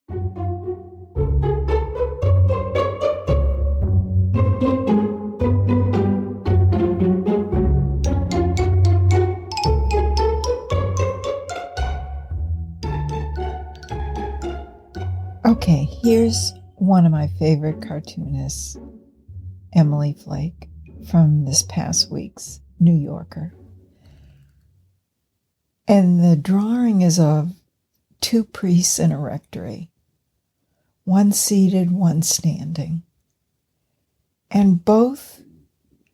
Okay, here's one of my favorite cartoonists, Emily Flake, from this past week's New Yorker. And the drawing is of two priests in a rectory, one seated, one standing. And both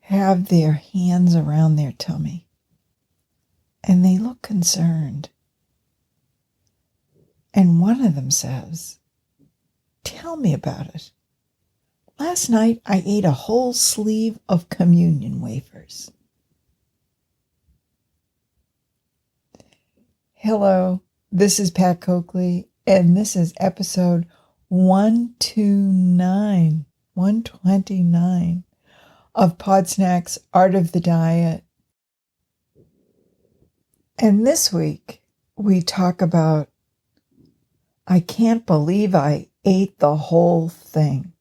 have their hands around their tummy. And they look concerned. And one of them says, "Tell me about it. Last night I ate a whole sleeve of communion wafers." Hello, this is Pat Coakley, and this is episode 129 of PODSNACKS Art of the Diet. And this week we talk about, I can't believe I ate the whole thing.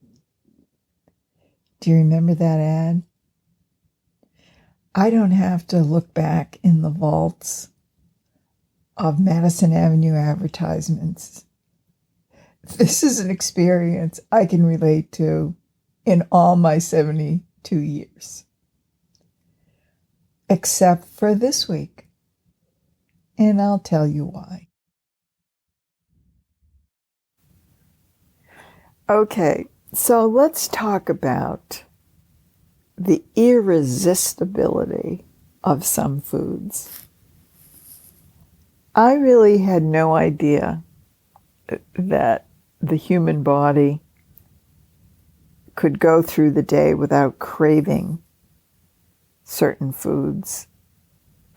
Do you remember that ad? I don't have to look back in the vaults of Madison Avenue advertisements. This is an experience I can relate to in all my 72 years. Except for this week. And I'll tell you why. Okay, so let's talk about the irresistibility of some foods. I really had no idea that the human body could go through the day without craving certain foods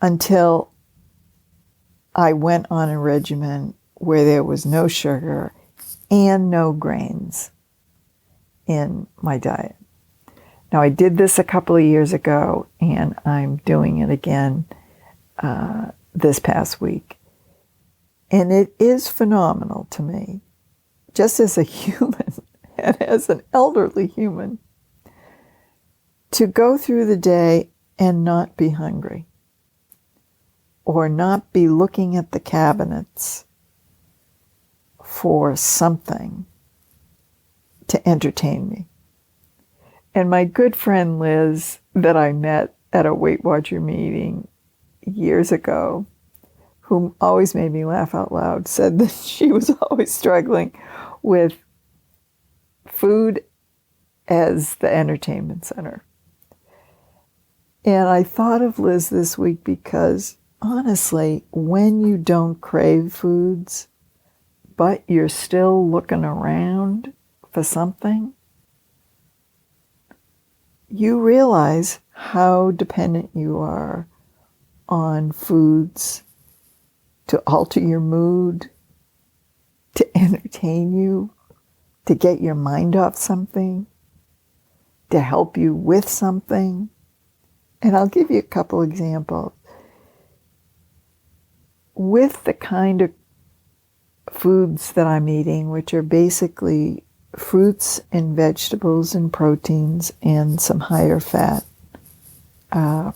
until I went on a regimen where there was no sugar and no grains in my diet. Now, I did this a couple of years ago, and I'm doing it again this past week. And it is phenomenal to me, just as a human and as an elderly human, to go through the day and not be hungry or not be looking at the cabinets for something to entertain me. And my good friend Liz, that I met at a Weight Watcher meeting years ago, who always made me laugh out loud, said that she was always struggling with food as the entertainment center. And I thought of Liz this week because, honestly, when you don't crave foods, but you're still looking around for something, you realize how dependent you are on foods to alter your mood, to entertain you, to get your mind off something, to help you with something. And I'll give you a couple examples. With the kind of foods that I'm eating, which are basically fruits and vegetables and proteins and some higher fat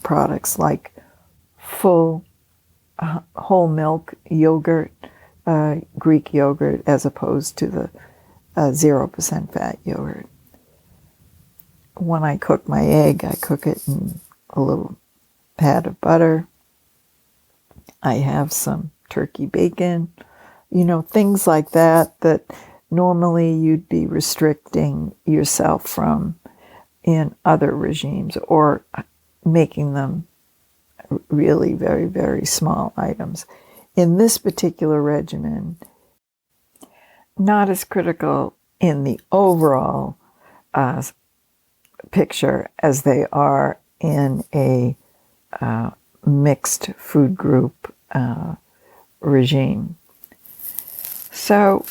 products like full whole milk yogurt, Greek yogurt, as opposed to the 0% fat yogurt. When I cook my egg, I cook it in a little pat of butter. I have some turkey bacon, things like that normally you'd be restricting yourself from in other regimes, or making them really very, very small items. In this particular regimen, not as critical in the overall picture as they are in a mixed food group regime. So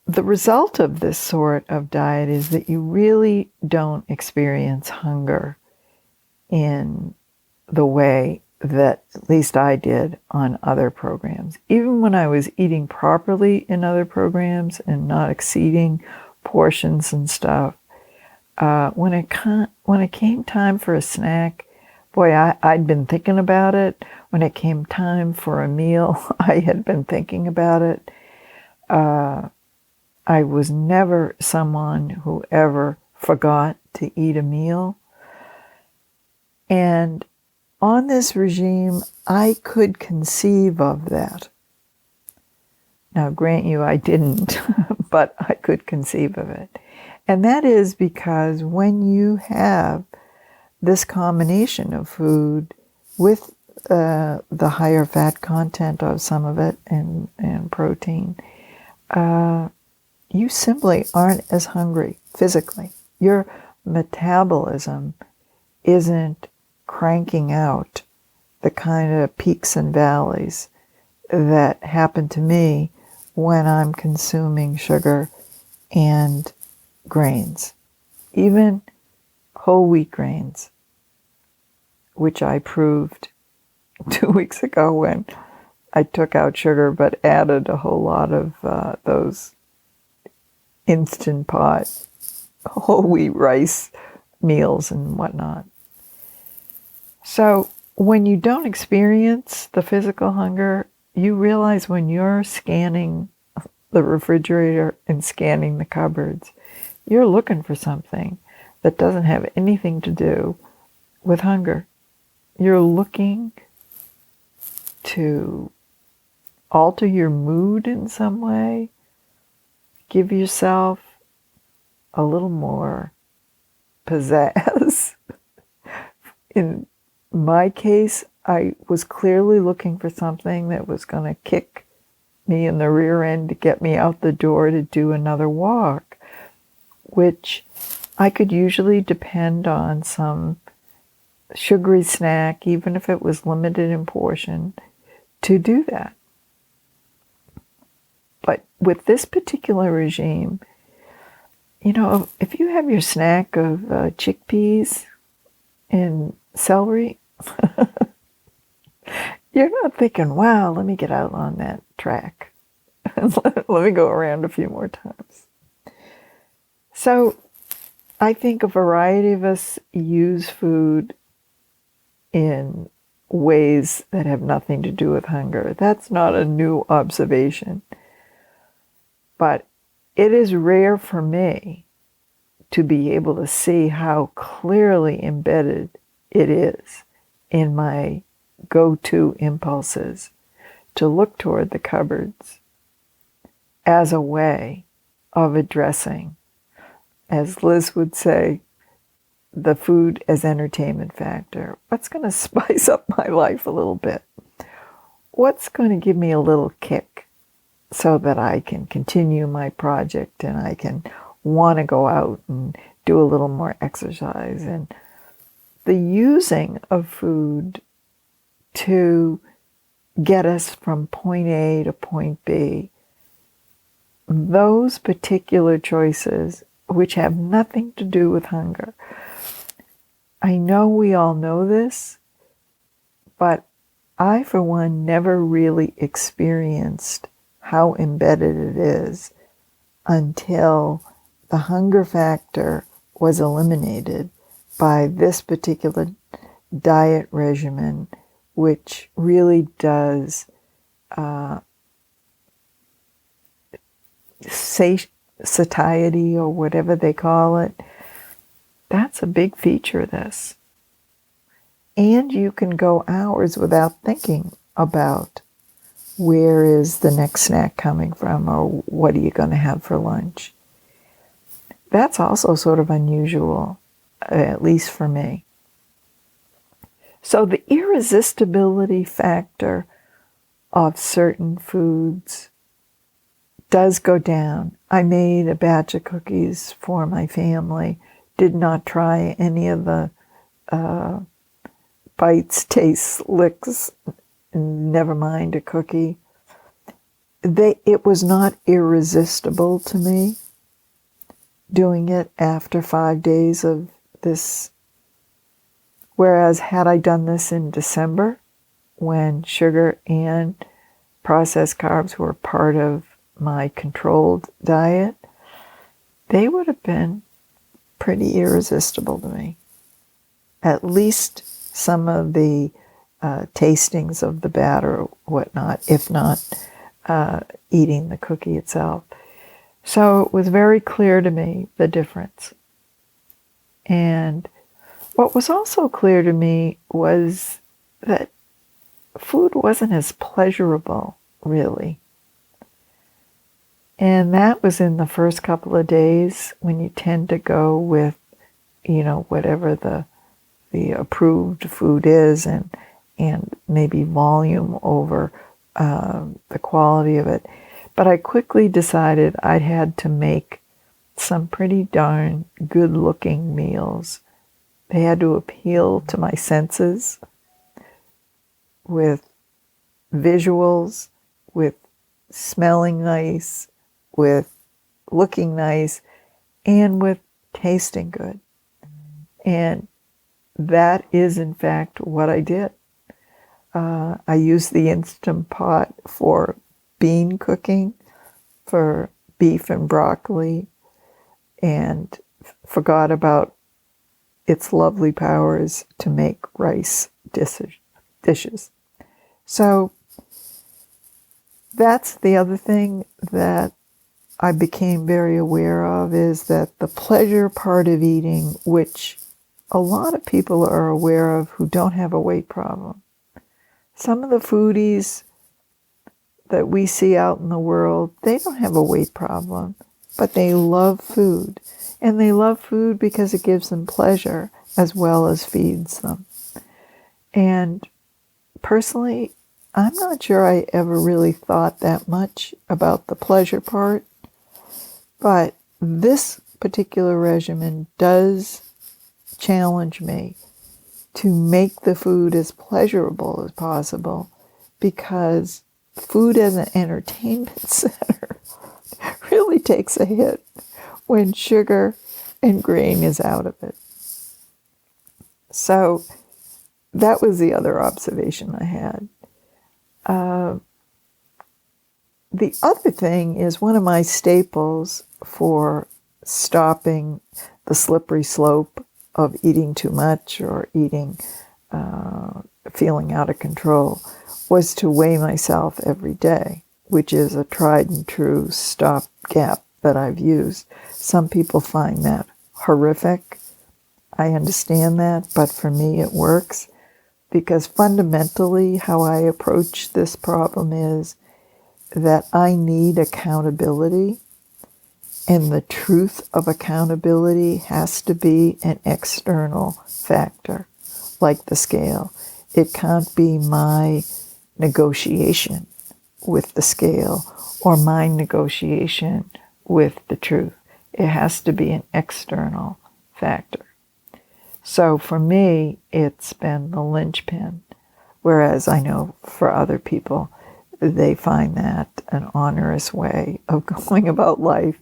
the result of this sort of diet is that you really don't experience hunger in the way that at least I did on other programs. Even when I was eating properly in other programs and not exceeding portions and stuff, when it came time for a snack, boy, I'd been thinking about it. When it came time for a meal, I had been thinking about it. I was never someone who ever forgot to eat a meal. And on this regime, I could conceive of that. Now, grant you, I didn't, but I could conceive of it. And that is because when you have this combination of food with the higher fat content of some of it and protein, you simply aren't as hungry physically. Your metabolism isn't cranking out the kind of peaks and valleys that happen to me when I'm consuming sugar and grains, even whole wheat grains, which I proved 2 weeks ago when I took out sugar but added a whole lot of those Instant Pot whole wheat rice meals and whatnot. So when you don't experience the physical hunger, you realize when you're scanning the refrigerator and scanning the cupboards, you're looking for something that doesn't have anything to do with hunger. You're looking to alter your mood in some way, give yourself a little more pizzazz. In my case, I was clearly looking for something that was going to kick me in the rear end to get me out the door to do another walk, which I could usually depend on some sugary snack, even if it was limited in portion, to do that. But with this particular regime, you know, if you have your snack of chickpeas and celery, you're not thinking, wow, let me get out on that track. Let me go around a few more times. So I think a variety of us use food in ways that have nothing to do with hunger. That's not a new observation. But it is rare for me to be able to see how clearly embedded it is in my go-to impulses to look toward the cupboards as a way of addressing, as Liz would say, the food as entertainment factor. What's going to spice up my life a little bit? What's going to give me a little kick so that I can continue my project and I can want to go out and do a little more exercise? And the using of food to get us from point A to point B, those particular choices, which have nothing to do with hunger. I know we all know this, but I, for one, never really experienced how embedded it is until the hunger factor was eliminated by this particular diet regimen, which really does satiety, or whatever they call it. That's a big feature of this. And you can go hours without thinking about where is the next snack coming from, or what are you going to have for lunch. That's also sort of unusual, at least for me. So the irresistibility factor of certain foods does go down. I made a batch of cookies for my family, did not try any of the bites, tastes, licks, never mind a cookie. It was not irresistible to me doing it after 5 days of this. Whereas had I done this in December, when sugar and processed carbs were part of my controlled diet, they would have been pretty irresistible to me. At least some of the tastings of the batter or whatnot, if not eating the cookie itself. So it was very clear to me, the difference. And what was also clear to me was that food wasn't as pleasurable, really. And that was in the first couple of days when you tend to go with, whatever the approved food is and maybe volume over the quality of it. But I quickly decided I had to make some pretty darn good-looking meals. They had to appeal to my senses with visuals, with smelling nice, with looking nice, and with tasting good. And that is, in fact, what I did. I used the Instant Pot for bean cooking, for beef and broccoli, and forgot about its lovely powers to make rice dishes. So that's the other thing that I became very aware of, is that the pleasure part of eating, which a lot of people are aware of who don't have a weight problem. Some of the foodies that we see out in the world, they don't have a weight problem, but they love food. And they love food because it gives them pleasure as well as feeds them. And personally, I'm not sure I ever really thought that much about the pleasure part, but this particular regimen does challenge me to make the food as pleasurable as possible, because food as an entertainment center really takes a hit when sugar and grain is out of it. So that was the other observation I had. The other thing is, one of my staples for stopping the slippery slope of eating too much or feeling out of control was to weigh myself every day, which is a tried and true stopgap that I've used. Some people find that horrific. I understand that, but for me it works, because fundamentally how I approach this problem is that I need accountability, and the truth of accountability has to be an external factor, like the scale. It can't be my negotiation with the scale or my negotiation with the truth. It has to be an external factor. So for me, it's been the linchpin, whereas I know for other people, they find that an onerous way of going about life.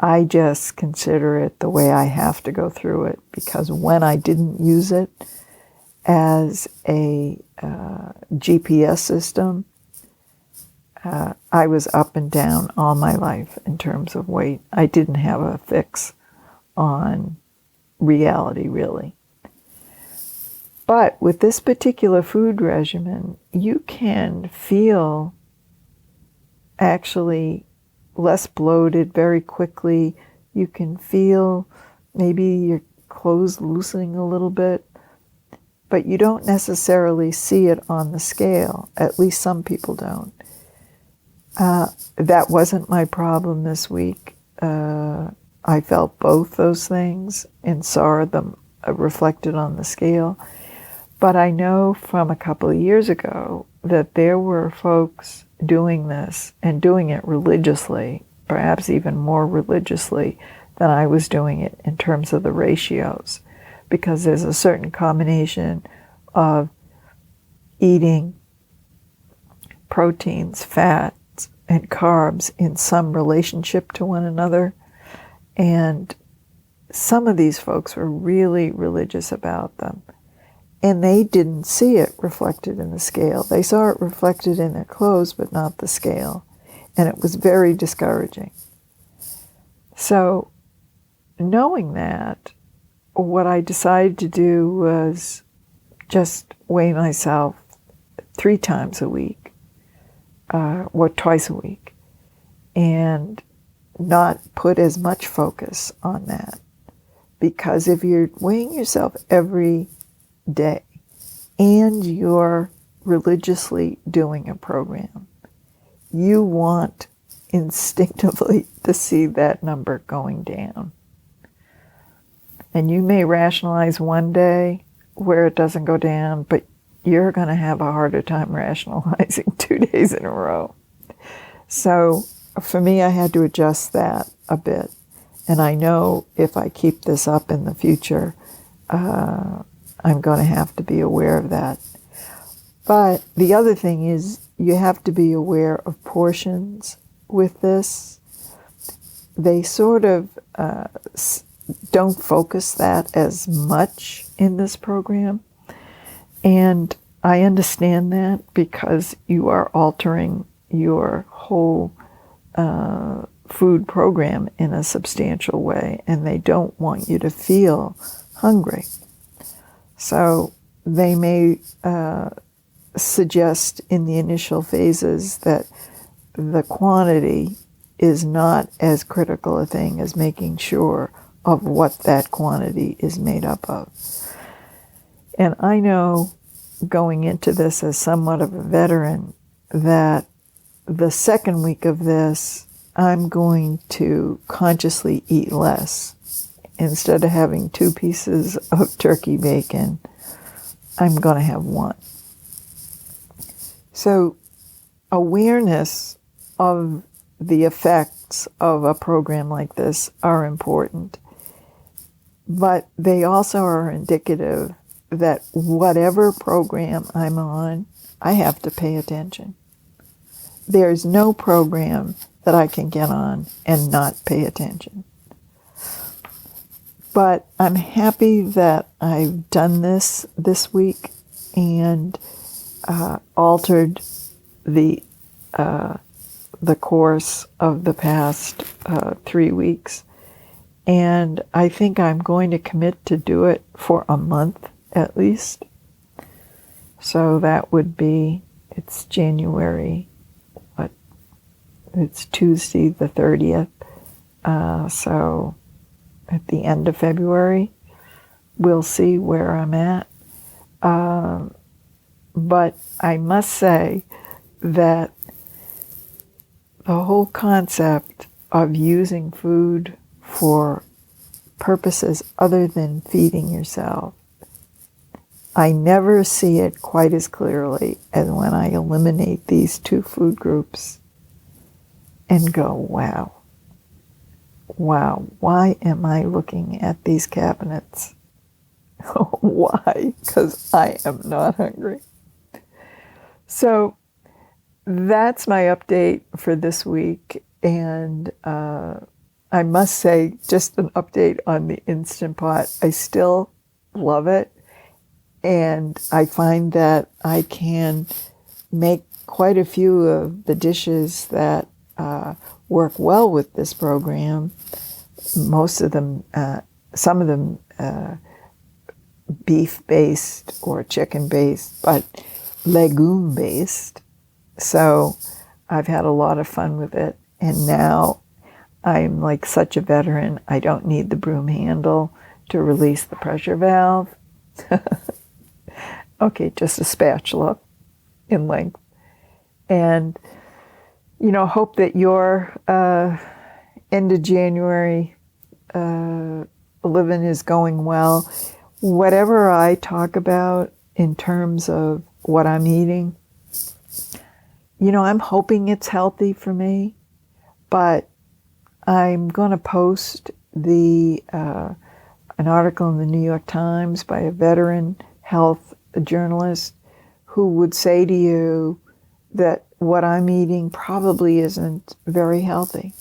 I just consider it the way I have to go through it, because when I didn't use it as a GPS system, I was up and down all my life in terms of weight. I didn't have a fix on reality, really. But with this particular food regimen, you can feel actually less bloated very quickly. You can feel maybe your clothes loosening a little bit, but you don't necessarily see it on the scale. At least some people don't. That wasn't my problem this week. I felt both those things and saw them reflected on the scale. But I know from a couple of years ago that there were folks doing this and doing it religiously, perhaps even more religiously than I was doing it in terms of the ratios, because there's a certain combination of eating proteins, fats, and carbs in some relationship to one another. And some of these folks were really religious about them. And they didn't see it reflected in the scale. They saw it reflected in their clothes, but not the scale. And it was very discouraging. So, knowing that, what I decided to do was just weigh myself 3 times a week, or twice a week, and not put as much focus on that. Because if you're weighing yourself every day and you're religiously doing a program, you want instinctively to see that number going down. And you may rationalize one day where it doesn't go down, but you're going to have a harder time rationalizing 2 days in a row. So for me, I had to adjust that a bit. And I know if I keep this up in the future, I'm going to have to be aware of that. But the other thing is you have to be aware of portions with this. They sort of don't focus that as much in this program. And I understand that because you are altering your whole food program in a substantial way, and they don't want you to feel hungry. So they may suggest in the initial phases that the quantity is not as critical a thing as making sure of what that quantity is made up of. And I know, going into this as somewhat of a veteran, that the second week of this, I'm going to consciously eat less. Instead of having 2 pieces of turkey bacon, I'm going to have 1. So awareness of the effects of a program like this are important, but they also are indicative that whatever program I'm on, I have to pay attention. There's no program that I can get on and not pay attention. But I'm happy that I've done this week and altered the course of the past 3 weeks. And I think I'm going to commit to do it for a month at least. So that would be, it's January, it's Tuesday the 30th. So at the end of February, we'll see where I'm at. But I must say that the whole concept of using food for purposes other than feeding yourself, I never see it quite as clearly as when I eliminate these 2 food groups and go, wow, why am I looking at these cabinets? Why? Because I am not hungry. So that's my update for this week. And I must say, just an update on the Instant Pot. I still love it. And I find that I can make quite a few of the dishes that work well with this program. Most of them, some of them beef-based or chicken-based, but legume-based. So I've had a lot of fun with it. And now I'm like such a veteran, I don't need the broom handle to release the pressure valve. Okay, just a spatula in length. And, hope that your end of January living is going well. Whatever I talk about in terms of what I'm eating, I'm hoping it's healthy for me, but I'm going to post an article in the New York Times by a veteran health journalist who would say to you that what I'm eating probably isn't very healthy.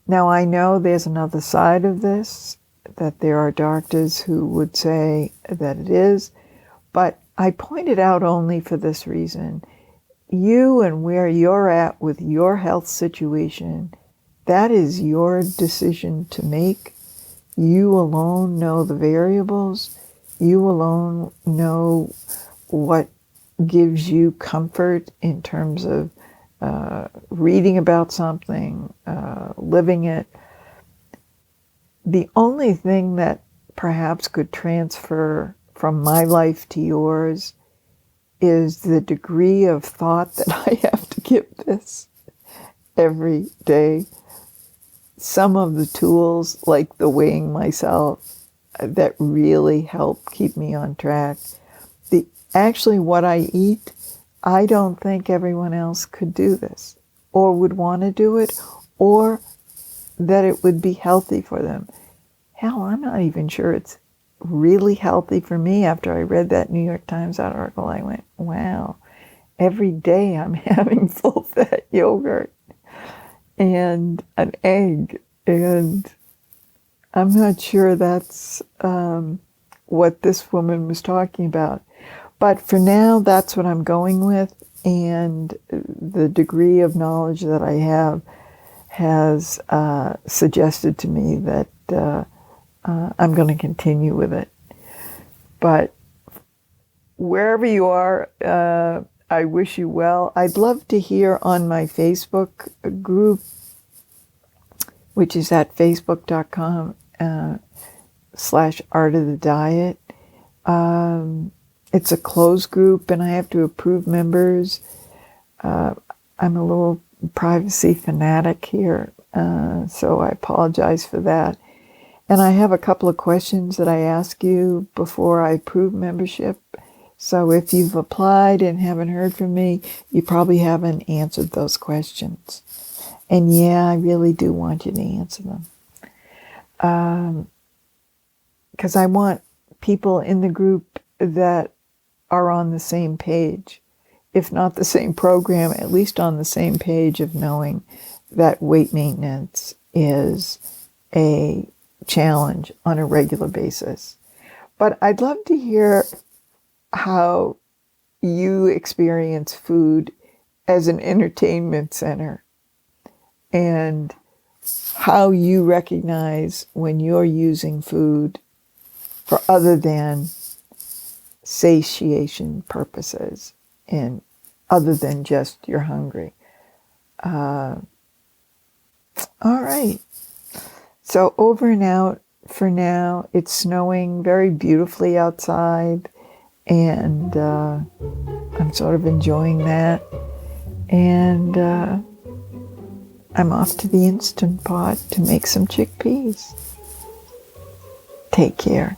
Now, I know there's another side of this, that there are doctors who would say that it is, But I point it out only for this reason. You and where you're at with your health situation, that is your decision to make. You alone know the variables. You alone know what gives you comfort in terms of reading about something, living it. The only thing that perhaps could transfer from my life to yours is the degree of thought that I have to give this every day. Some of the tools, like the weighing myself, that really help keep me on track. Actually, what I eat, I don't think everyone else could do this, or would want to do it, or that it would be healthy for them. Hell, I'm not even sure it's really healthy for me. After I read that New York Times article, I went, wow, every day I'm having full-fat yogurt and an egg, and I'm not sure that's what this woman was talking about. But for now, that's what I'm going with, and the degree of knowledge that I have has suggested to me that I'm going to continue with it. But wherever you are, I wish you well. I'd love to hear on my Facebook group, which is at facebook.com/ArtoftheDiet. It's a closed group, and I have to approve members. I'm a little privacy fanatic here, so I apologize for that. And I have a couple of questions that I ask you before I approve membership. So if you've applied and haven't heard from me, you probably haven't answered those questions. And yeah, I really do want you to answer them. Because I want people in the group that are on the same page, if not the same program, at least on the same page of knowing that weight maintenance is a challenge on a regular basis. But I'd love to hear how you experience food as an entertainment center, and how you recognize when you're using food for other than satiation purposes, and other than just you're hungry. All right. So over and out for now. It's snowing very beautifully outside, and I'm sort of enjoying that. And I'm off to the Instant Pot to make some chickpeas. Take care.